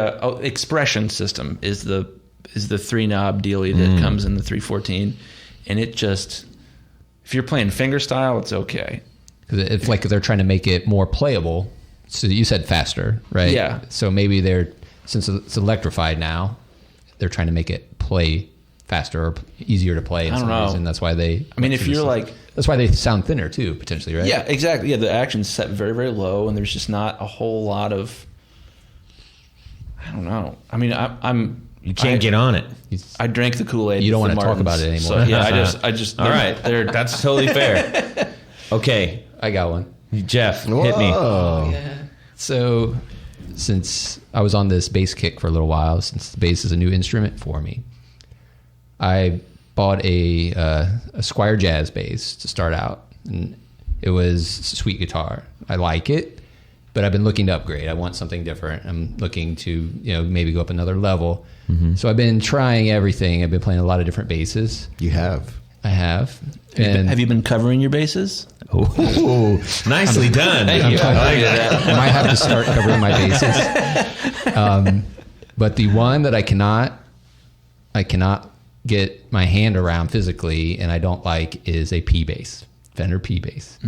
expression system is the 3-knob dealie that comes in the 314, and it just, if you're playing fingerstyle, it's okay. it's like they're trying to make it more playable. So you said faster, right? Yeah. So maybe since it's electrified now, they're trying to make it play faster or easier to play. In I don't some know. reason. That's why they. I mean, if you're like. That's why they sound thinner too, potentially, right? Yeah, exactly. Yeah, the action's set very, very low, and there's just not a whole lot of. I don't know. I mean, You can't get on it. I drank the Kool-Aid. You don't with want the to talk Martins, about it So, anymore. yeah, I just. All right, that's totally fair. Okay, I got one. Jeff, hit me. Oh, So, since I was on this bass kick for a little while, since the bass is a new instrument for me, I bought a Squier Jazz bass to start out, and it was a sweet guitar. I like it, but I've been looking to upgrade. I want something different. I'm looking to maybe go up another level. So I've been trying everything. I've been playing a lot of different basses. you have. I have. Have you been covering your basses? Ooh, nicely done. Thank you. I like that. I might have to start covering my bases. But the one that I cannot get my hand around physically, and I don't like, is a P bass, Fender P bass.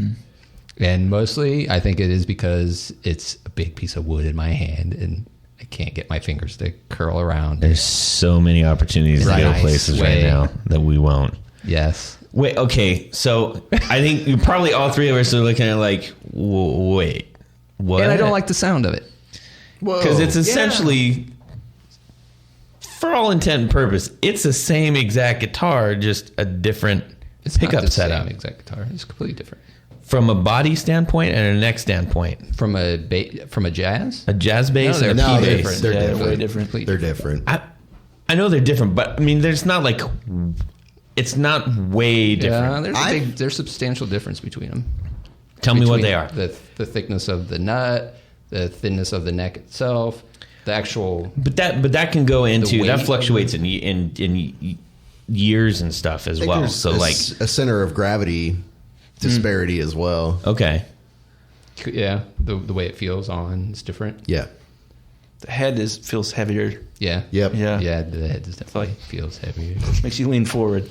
And mostly I think it is because it's a big piece of wood in my hand and I can't get my fingers to curl around. There's so many opportunities to Right. go places right Way. now that we won't. Yes. Wait, okay, so I think probably all three of us are looking at like, wait, what? And I don't like the sound of it. because it's essentially, for all intent and purpose, it's the same exact guitar, just a different It's pickup not the setup. same exact guitar. It's completely different. From a body standpoint and a neck standpoint, From a jazz? a jazz bass No, and a they're P they're bass. different. They're Yeah, different. way different. They're different. I know they're different, but I mean, there's not like, it's not way different. Yeah, there's substantial difference between them. Tell me what Between they are. The thickness of the nut, the thinness of the neck itself, the actual. But that can go into weight that of fluctuates in years and stuff as I think well. there's So a, like, a center of gravity disparity as well. okay, Yeah, the way it feels on is different. Yeah. The head feels heavier. Yeah. Yep. Yeah. Yeah, the head just definitely feels heavier. Makes you lean forward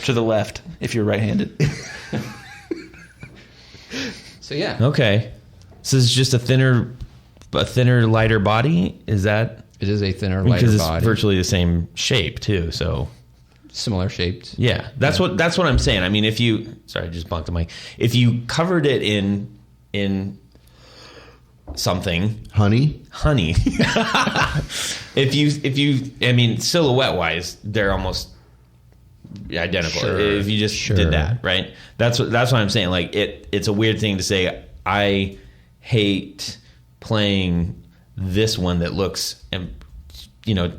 to the left if you're right-handed. So yeah, okay. So it's just a thinner, lighter body. Is that it is a thinner, lighter because it's body. virtually the same shape too? So similar shaped. Yeah, that's what I'm saying. I mean, if you sorry, I just bonked the mic. If you covered it in something, honey. if you, I mean, silhouette wise, they're almost identical. Sure. If you just did that, right? That's what I'm saying. Like it's a weird thing to say. I hate playing this one that looks, and you know,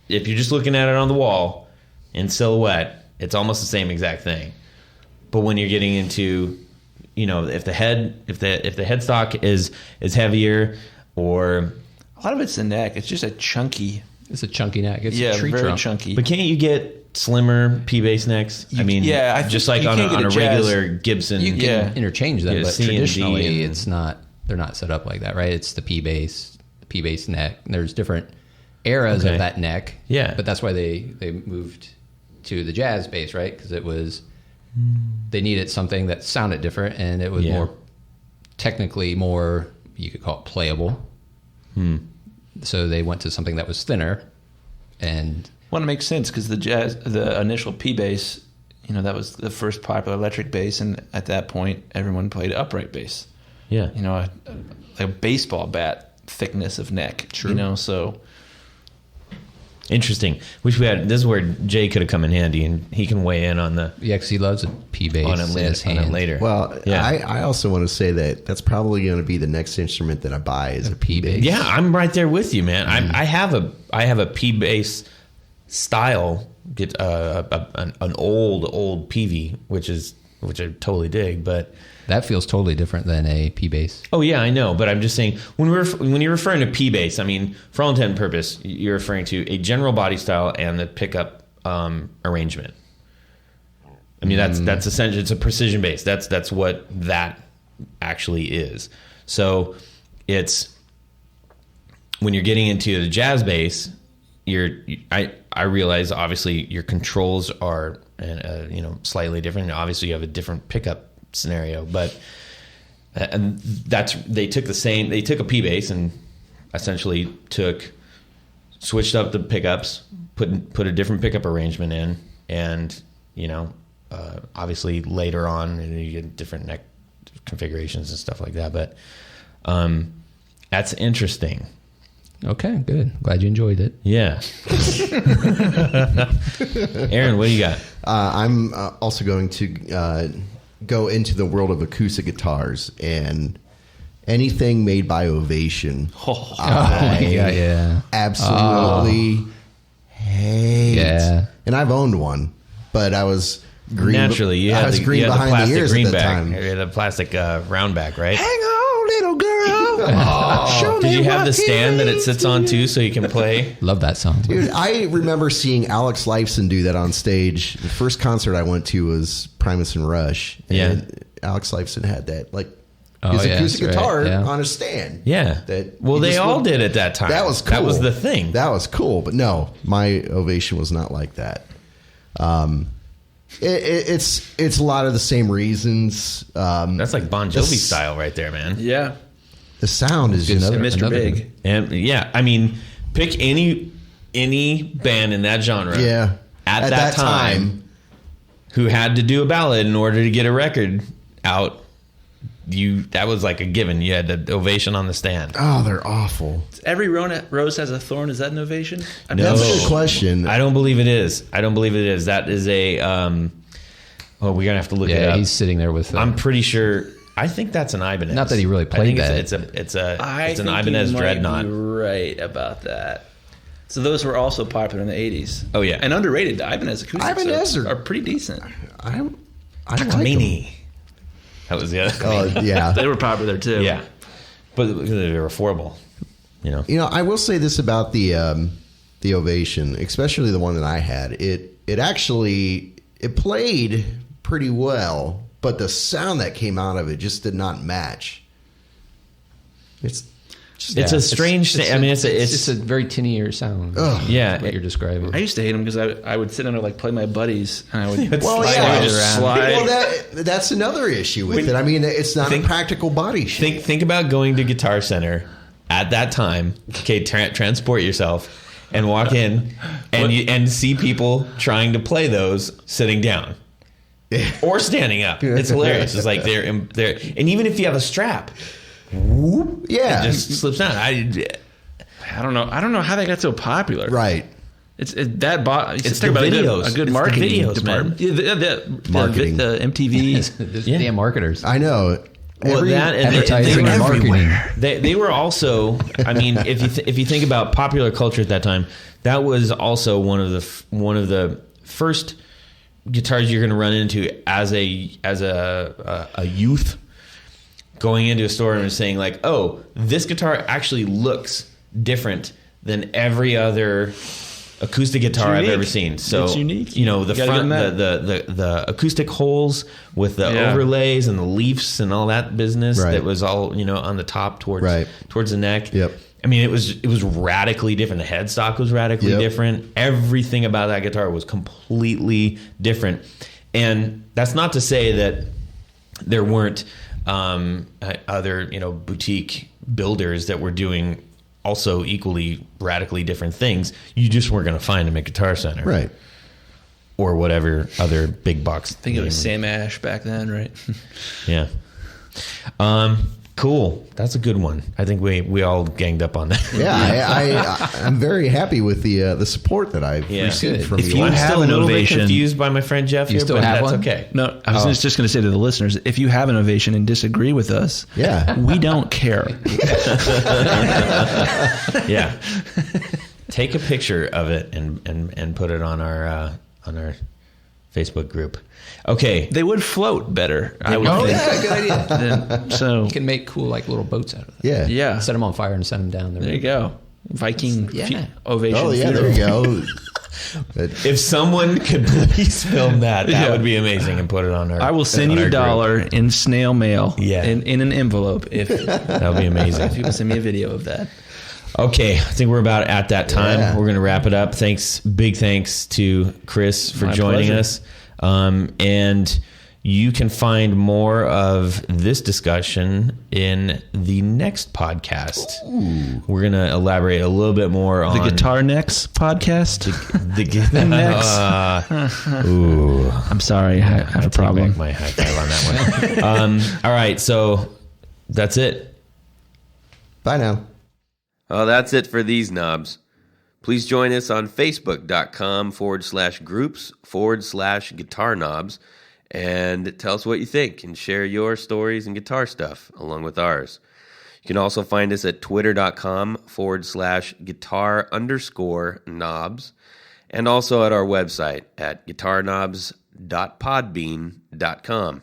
if you're just looking at it on the wall in silhouette, it's almost the same exact thing. But when you're getting into, you know, if the headstock is heavier, or A lot of it's the neck. It's just a chunky. It's a chunky neck. It's a tree very trunk. chunky. but can't you get slimmer P-bass necks? I mean, yeah, I think just like you on can't a get a regular Gibson. You can Yeah. interchange them, Yeah, but C and D traditionally and- it's not. They're not set up like that, right? It's the P-bass neck. And there's different eras Okay. of that neck. Yeah. But that's why they moved to the jazz bass, right? Because it was they needed something that sounded different, and it was Yeah. more technically more, you could call it playable. So they went to something that was thinner, and Well, it makes sense because the initial P bass, you know, that was the first popular electric bass, and at that point, everyone played upright bass. Yeah. You know, a baseball bat thickness of neck. True. You know, so Interesting. Wish we had. This is where Jay could have come in handy, and he can weigh in on the he loves a P-bass on in his it hand. later. Well, Yeah. I also want to say that that's probably going to be the next instrument that I buy is a P-bass. P-bass. Yeah, I'm right there with you, man. I have a P-bass style, an old PV, which I totally dig. But That feels totally different than a P-bass. oh yeah, I know. But I'm just saying when you're referring to P-bass, I mean, for all intent and purpose, you're referring to a general body style and the pickup arrangement. I mean, that's essentially, it's a precision bass. That's what that actually is. So it's when you're getting into the jazz bass, I realize obviously your controls are slightly different. Obviously, you have a different pickup scenario, but and they took a P bass and essentially switched up the pickups, put a different pickup arrangement in, and obviously later on you get different neck configurations and stuff like that. But that's interesting. Okay, good. Glad you enjoyed it. Yeah. Aaron, what do you got? I'm also going to go into the world of acoustic guitars, and anything made by Ovation. Yeah. Absolutely hate. Yeah. And I've owned one, but I was green. Naturally, you I had was the, green you had the behind the plastic ears at the greenback, time. the plastic round back, right? Hang on, little girl. Show Did me you have what the stand that it means sits to on you. too, so you can play? Love that song. Dude, I remember seeing Alex Lifeson do that on stage. The first concert I went to was Primus and Rush. And Yeah. Alex Lifeson had that, like, Oh, his yeah, acoustic that's right, guitar yeah. on a stand. Yeah. Well, they all did at that time. That was cool. That was the thing. That was cool. But no, my Ovation was not like that. It's a lot of the same reasons. That's like Bon Jovi This- style right there, man. yeah, The sound is just Mr. Another Big. And yeah, I mean, pick any band in that genre. yeah. At that time, who had to do a ballad in order to get a record out. That was like a given. You had the Ovation on the stand. Oh, they're awful. Every rose has a thorn. Is that an Ovation? No. That's a good question. I don't believe it is. That is a. We're gonna have to look it Yeah, up. he's sitting there with. I'm pretty sure. I think that's an Ibanez. Not that he really I played think that. It's an think Ibanez you might Dreadnought. be right about that. So those were also popular in the 80s. Oh, yeah. And underrated. The Ibanez acoustics Ibanez are pretty decent. I like them. Takamine. That was the other. Oh, yeah. They were popular too. Yeah, but they were affordable. You know. You know, I will say this about the Ovation, especially the one that I had. It actually played pretty well, but the sound that came out of it just did not match. It's It's a strange thing. I mean, it's a very tinnier sound. yeah. What you're describing. I used to hate them because I would sit down and like play my buddies and I would well, slide yeah. around. Just slide. Well, that's another issue with it. I mean, it's not a practical body shape. Think about going to Guitar Center at that time. Okay, transport yourself, and walk in and see people trying to play those sitting down or standing up. It's hilarious. It's like they're and even if you have a strap, whoop, Yeah. it just slips down. I don't know how they got so popular. Right. It's the videos. A good It's marketing the videos, department. Marketing. The MTV. There's Yeah. damn marketers. I know. Well, that and Advertising and marketing. They were also. I mean, if you think about popular culture at that time, that was also one of the first guitars you're going to run into as a youth going into a store and saying like, oh, this guitar actually looks different than every other acoustic guitar I've ever seen. So It's unique. You know, the You gotta front, give 'em the acoustic holes with the overlays and the leafs and all that business Right. that was all, on the top towards the neck. Yep. I mean, it was radically different. The headstock was radically different. Everything about that guitar was completely different. And that's not to say that there weren't other, boutique builders that were doing also equally radically different things. You just weren't going to find them at Guitar Center. Right. Or whatever other big box. I think it was Sam Ash back then, right? Yeah. Cool. That's a good one. I think we all ganged up on that. Yeah, I'm very happy with the support that I've received Good. from If you. you I'm have still a an little bit ovation- confused by my friend Jeff You here, still but have that's one? okay. No, I was just going to say to the listeners, if you have an ovation and disagree with us, Yeah. we don't care. Yeah. Take a picture of it and put it on our Facebook group. Okay. They would float better, I would Oh think. yeah, good idea. So, You can make cool like little boats out of that. Yeah. yeah, Set them on fire and send them down there you go. Viking Yeah. ovation. Oh yeah, funeral. there you go. But- If someone could please film that Yeah. would be amazing and put it on our I will send on you our $1 in snail mail Yeah. in an envelope if That would be amazing. you can send me a video of that. Okay, I think we're about at that time. Yeah. We're going to wrap it up. Big thanks to Chris for My joining pleasure. us. And you can find more of this discussion in the next podcast. We're going to elaborate a little bit more on The Guitar Necks podcast. the guitar. Ooh, I'm sorry, I have a problem. back my high five on that one. All right, so that's it. Bye now. Oh, that's it for these knobs. Please join us on Facebook.com/groups/guitar knobs and tell us what you think and share your stories and guitar stuff along with ours. You can also find us at twitter.com/guitar_knobs and also at our website at guitarknobs.podbean.com.